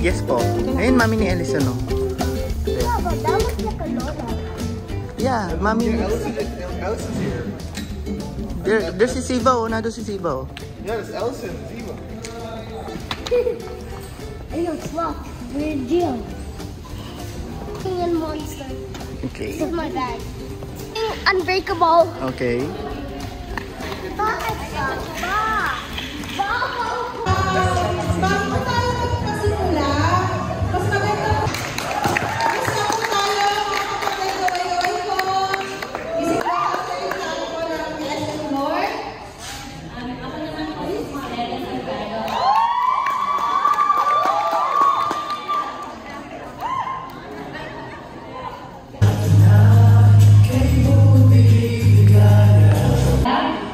Yes po. Ayun, mami ni Elisa, no? Yeah, but that looks like a Lola. Yeah, mami. Elsa's here. There's si Siva, oh. Nado si Siva, oh. Yeah, it's Elsa and Ziva. Ayun, sloth. We're Geo. King and monster. Okay. This is my bag. Unbreakable. Okay. Bakit ka ba? Bago tayo magpasimula, mas maganda gusto ko tayo makapagay-gaway ko. Isip ko natin ako po ng lesson Lord. Ako naman po si Marela Salgado.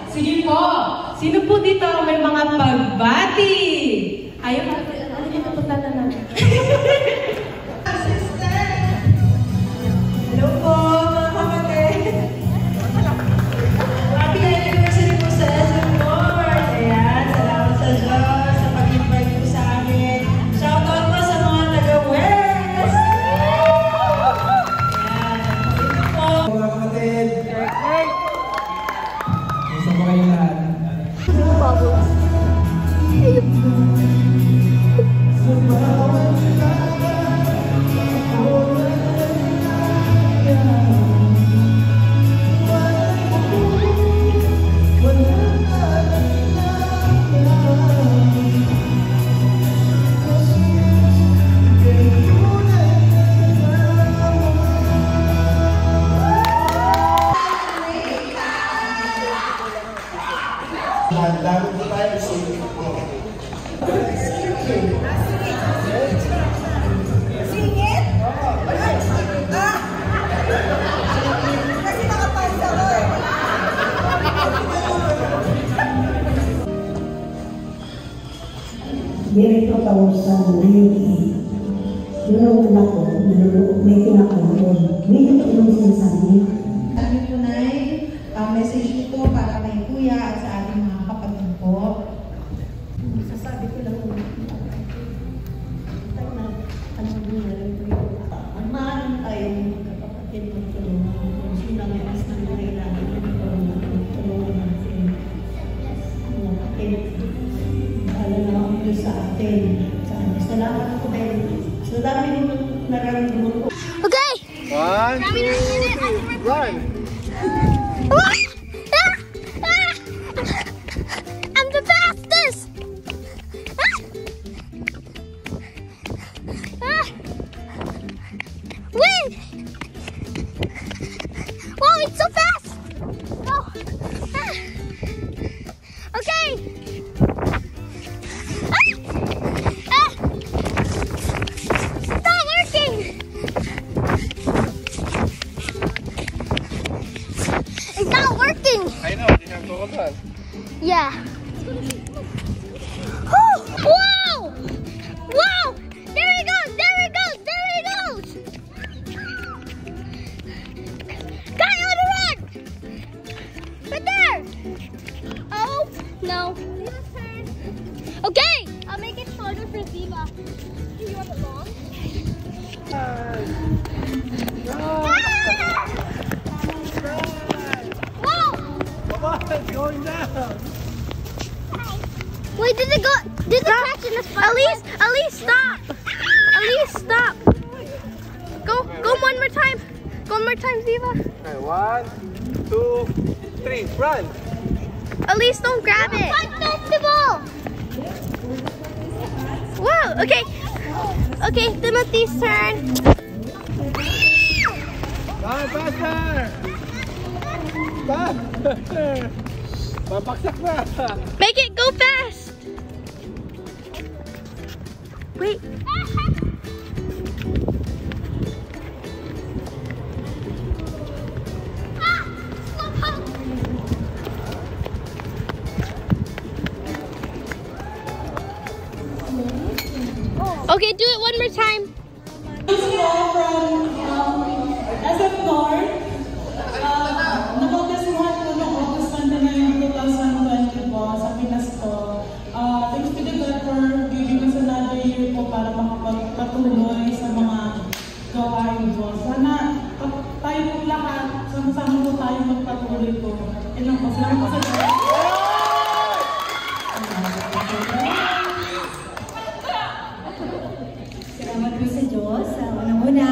Sige po. Sino po dito may mga pagbati? Ayaw na. Ano yung napunta na namin? Hello po, mga kapatid. Happy anniversary po sa SM Lord. Ayan, salamat sa Diyos sa pag-invite po sa amin. Shoutout po sa mga taga-West. Ayan, ito po. Mga kapatid. Gusto mo kayo lahat? Bubbles. Dami po tayo sa Singit? Kasi nakapansa ko eh. Direkto kawasan ngayon nanonood ako, may pinakaroon. May nanonood sinasabi. Sabi po na message ito para kay Kuya at sa ating mga kapatid po. Sasabi ko lang kung maaaring tayong kapatid magtulungan kung sino may mas nangangailangan ng tulungan natin. Mga kapatid, bahala na ang Diyos sa atin. Salamat po dahil sa dami nung nararamdaman ko. Okay. 1, 2, 3, run! I'm the fastest! Win! Wow, it's so fast! Oh. Okay! It's not working! It's not working! I know, you have to hold on. Yeah. Oh, wow! Wow! There he goes! There he goes! There he goes! Guy on the run! Right there! Oh, no. Okay! I'll make it shorter for Ziva. Do you want it long? Whoa! Come on, it's going down. Wait, did it go? Did it catch in the spot? Elise, stop! Elise, stop! Go one more time. Go one more time, Ziva. Okay, 1, 2, 3, run! Elise, don't grab it. Festival. Whoa. Okay. Okay, Timothy's turn. Run faster! Faster! Mapaksak na! Make it go fast. Wait. Okay, do it one more time. From SM North, nabagkasuhan ko noong August 29, 2020 po sa Pinas po. Thanks to the God for giving us another year po para makapag po sa Diyos. Salamat po sa Diyos. Unang-una,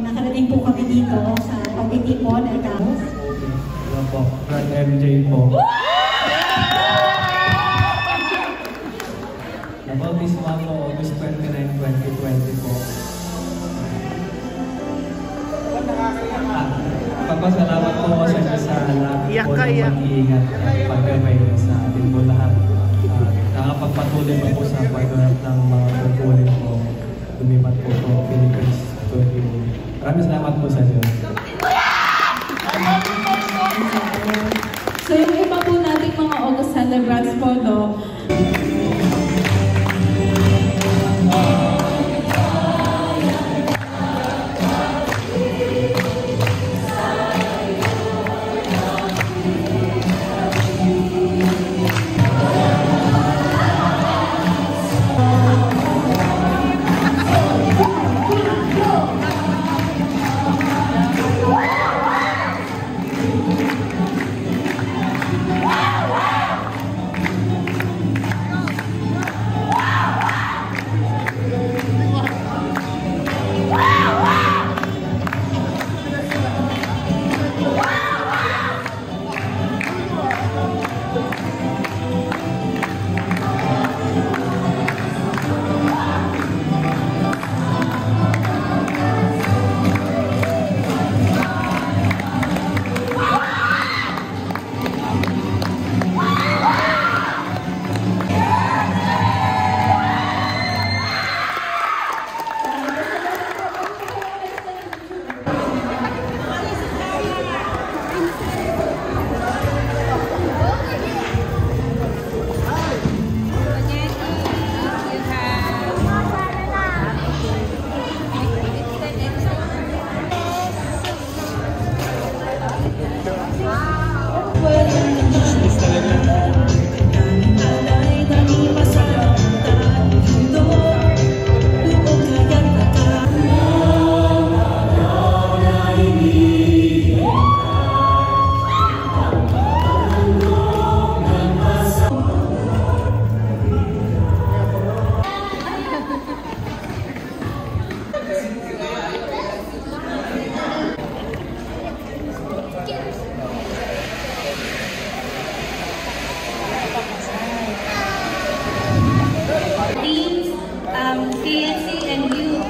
nakarating po kami dito sa pagtitipon at Hello po, Brad MJ po. Nabautisma po August 29, 2020 po. Papasalamat po ako sa inyo sa lahat po ng mag-iingat at paggamay sa atin po lahat. Nakapagpatuloy pa po sa pagganap ng mga tungkulin po. Lumipat po po Philippines 20. Maraming salamat po sa Diyos. So yung iba po nating mga August celebrants po, no? KNC and you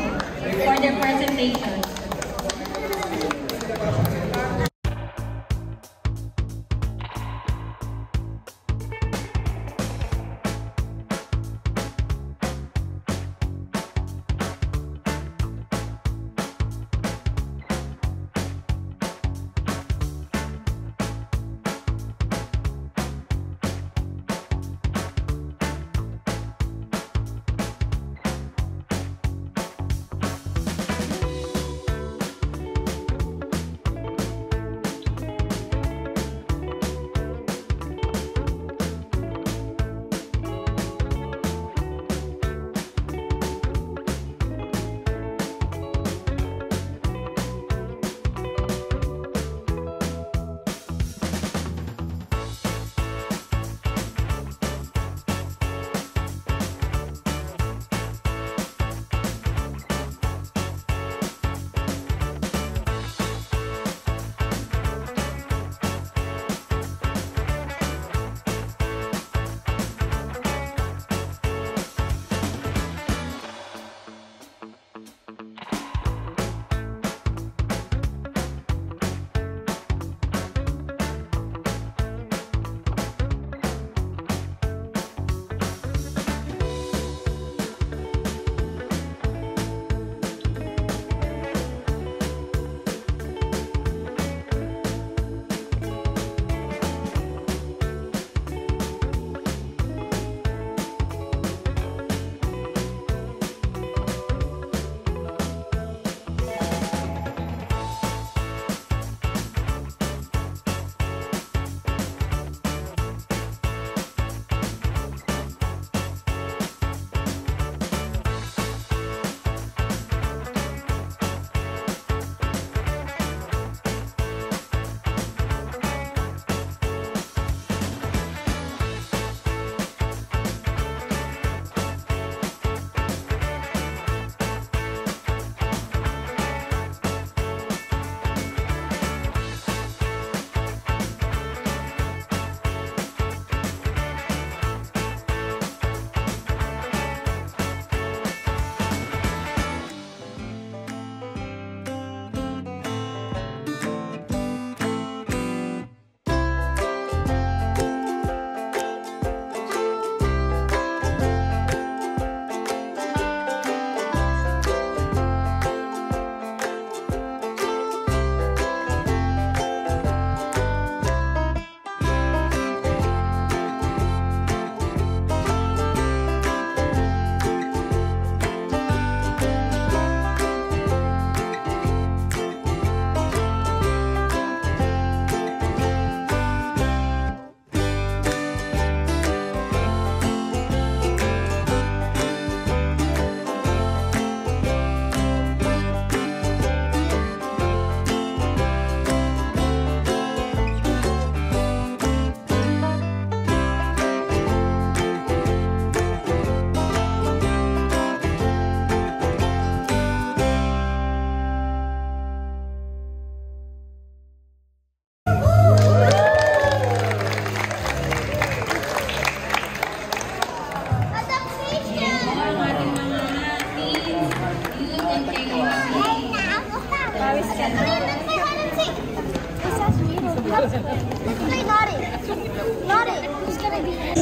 for their presentation.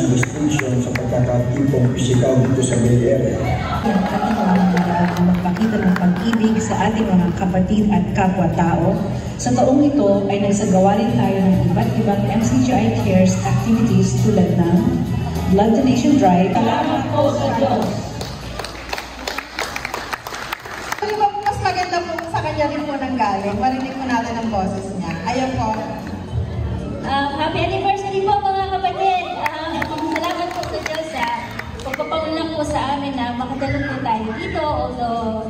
distinction sa pagkakatipong pisikal dito sa Bay Area. Ang ating mga magpakita ng pag-ibig sa ating mga kapatid at kapwa-tao. Sa taong ito ay nagsagawa rin tayo ng iba't ibang MCGI Cares activities tulad ng Blood Donation Drive. Salamat po sa Diyos! Ano ba po mas maganda po sa kanya rin po nang galing? Marinig po natin ang boses niya. Ayun po. Happy anniversary po mga kapatid! Salamat po sa Diyos sa pagpapaunlak po sa amin na makadalo po tayo dito. Although,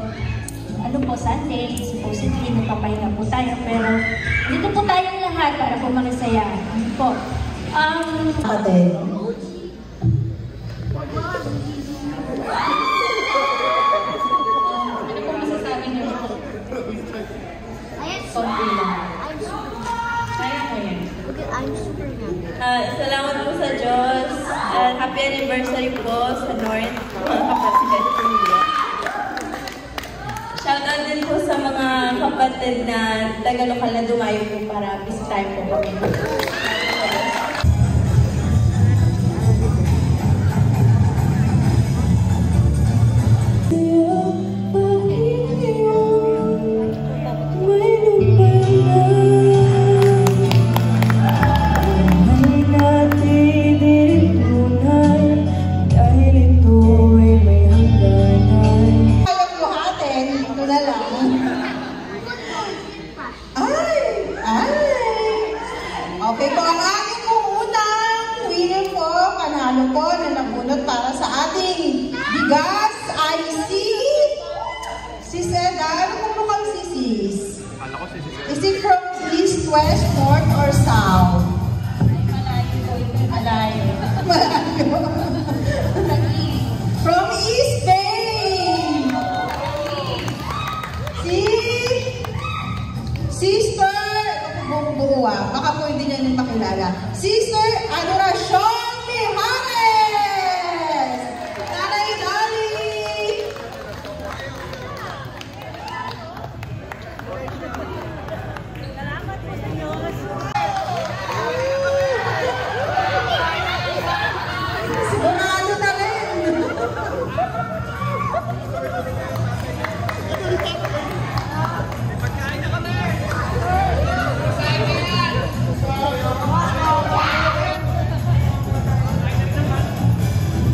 ano po, Sunday, supposedly magpapahinga po tayo. Pero dito po tayong lahat para po makisaya. Ano po? Kapatid. Ano po masasabi niyo? Konti lang. Kaya mo yan. Salamat po sa Diyos. Happy anniversary po sa North, mga kapatid. Shoutout din po sa mga kapatid na taga-lokal na dumayo po para bisitahin po kami. Okay po, ang aking unang winner po, panalo po na nabunot para sa ating bigas ay si Seda. Ano kung mukhang si Sis? Is it from east, west, north, or south? Malayo po ito. Malayo. Malayo. From East Bay. Si Sister, baka po hindi niya makilala. Sister Adoracion Mijares! Nanay Dali! Salamat po sa Diyos! Sigurado na rin!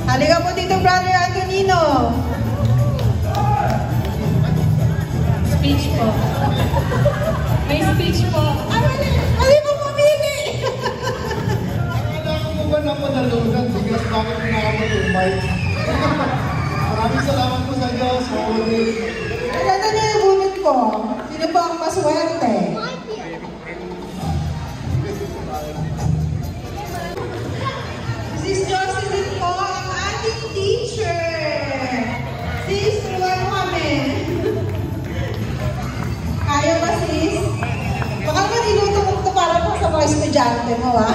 Halika po dito, Brother Antonino. Speech po. May speech po. Ay, mo pumili! Kailangan mo ba na panalunan? Bigas bakit pinakamat yung mic? Maraming salamat po sa Diyos. Ano niya yung bunot po? Sino po ang maswerte? Sis Jocelyn po, ang ating teacher. Sis, iwan mo kami. Kaya ba, sis? Baka naman inutumok to para po sa mga estudyante mo, ha?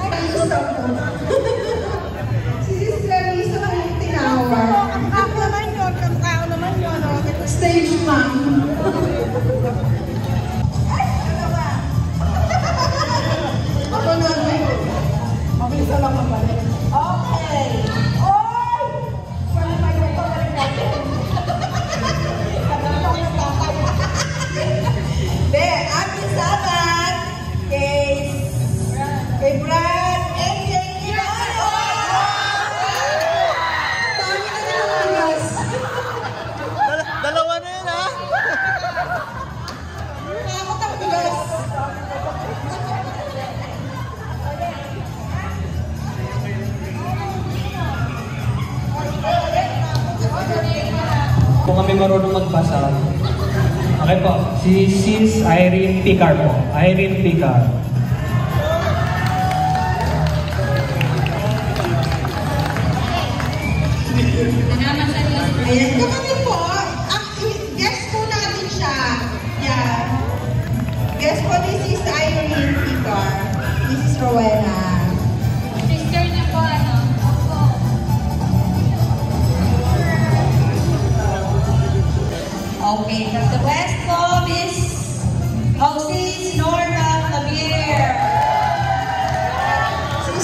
Ay, gusto ko. Si Sis Clarissa na yung tinawag. Ako naman yun, ang tao naman yun. Stage ma'am. Ay, ano ba? Ako naman. Mabilis lang ang balik. Okay. Oy! Wala pa yung pabalik natin. Be, happy Sabbath kay Brad and kay Kirano! Dami na ng bigas. Dalawa na yun, ha? Nakakot ang bigas. Kung kami marunong magbasa, okay po, si Sis Irene Picar po. Irene Picar. Ayan, kami po. Guest po natin siya. Yan. Guest po ni Sis Irene Picar. Mrs. Rowena. Sister niyo po, ano? Opo. Okay, from the west po, Miss Sis Norma Javier. Si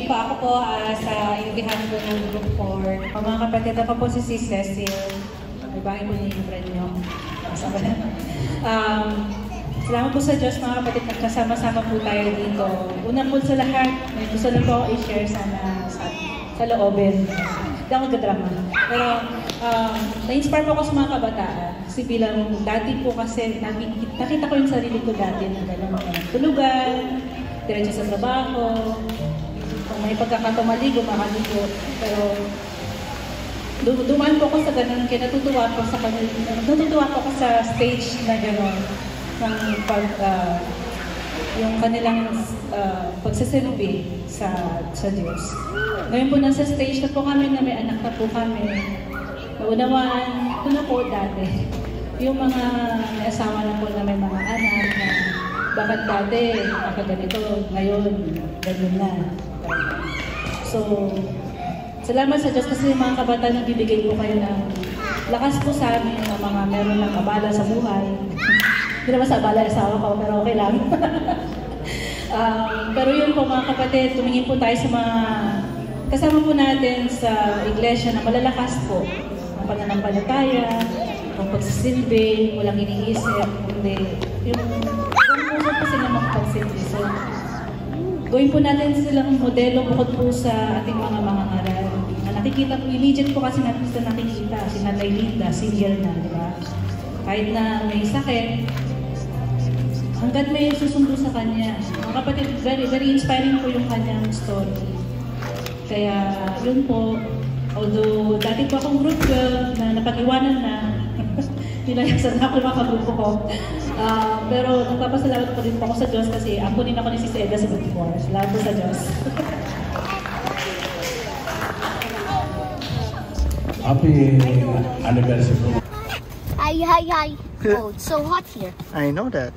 po, ako po sa inutihan ko ng Group 4. Mga kapatid, ako po si Cecil. Ibahin po niyo yung friend niyo. Salamat po sa Diyos mga kapatid, nagkasama-sama po tayo dito. Una po sa lahat, may gusto lang po ako i-share sana sa loobin. Hindi ako nagdrama. Pero na-inspire po ako sa mga kabataan. Kasi bilang dati po kasi nakita ko yung sarili ko dati na gano'n tulugan, diretso sa trabaho, kung may pagkakatumaligo, makaligo. Pero dumaan po ako sa ganun, kaya natutuwa po ako sa stage na gano'n, ng yung kanilang pagsasilbi sa Diyos. Ngayon po nasa stage na po kami na may anak na po kami. Naunawaan ko na po dati. Yung mga may asawa na po na may mga anak na bakit dati nakaganito, ngayon ganyan na. So, salamat sa Diyos kasi mga kabataan nagbibigay po kayo ng lakas po sa amin ng mga meron ng abala sa buhay. Hindi naman sa abala asawa ko, pero okay lang. Pero yun po mga kapatid, tumingin po tayo sa mga kasama po natin sa iglesia na malalakas po. Ang pananampalataya, ang pagsisilbi, walang iniisip, kundi yung puso po sila magpagsilbi. So, gawin po natin silang modelo bukod po sa ating mga aral. Nakikita po, immediate po kasi natin sila nakikita. Si Nanay Linda, single na, di ba? Kahit na may sakit, hanggat may susundo sa kanya. Mga kapatid, very, very inspiring po yung kanyang story. Kaya yun po, although dati po akong group girl na napag-iwanan na, pinayasan na ako yung mga kagrupo ko. Pero nagpapasalamat po rin po ako sa Diyos kasi ampunin ako ni Sis Eda sa Group 4. Salamat po sa Diyos. Happy anniversary. Hi. Oh, it's so hot here. I know that.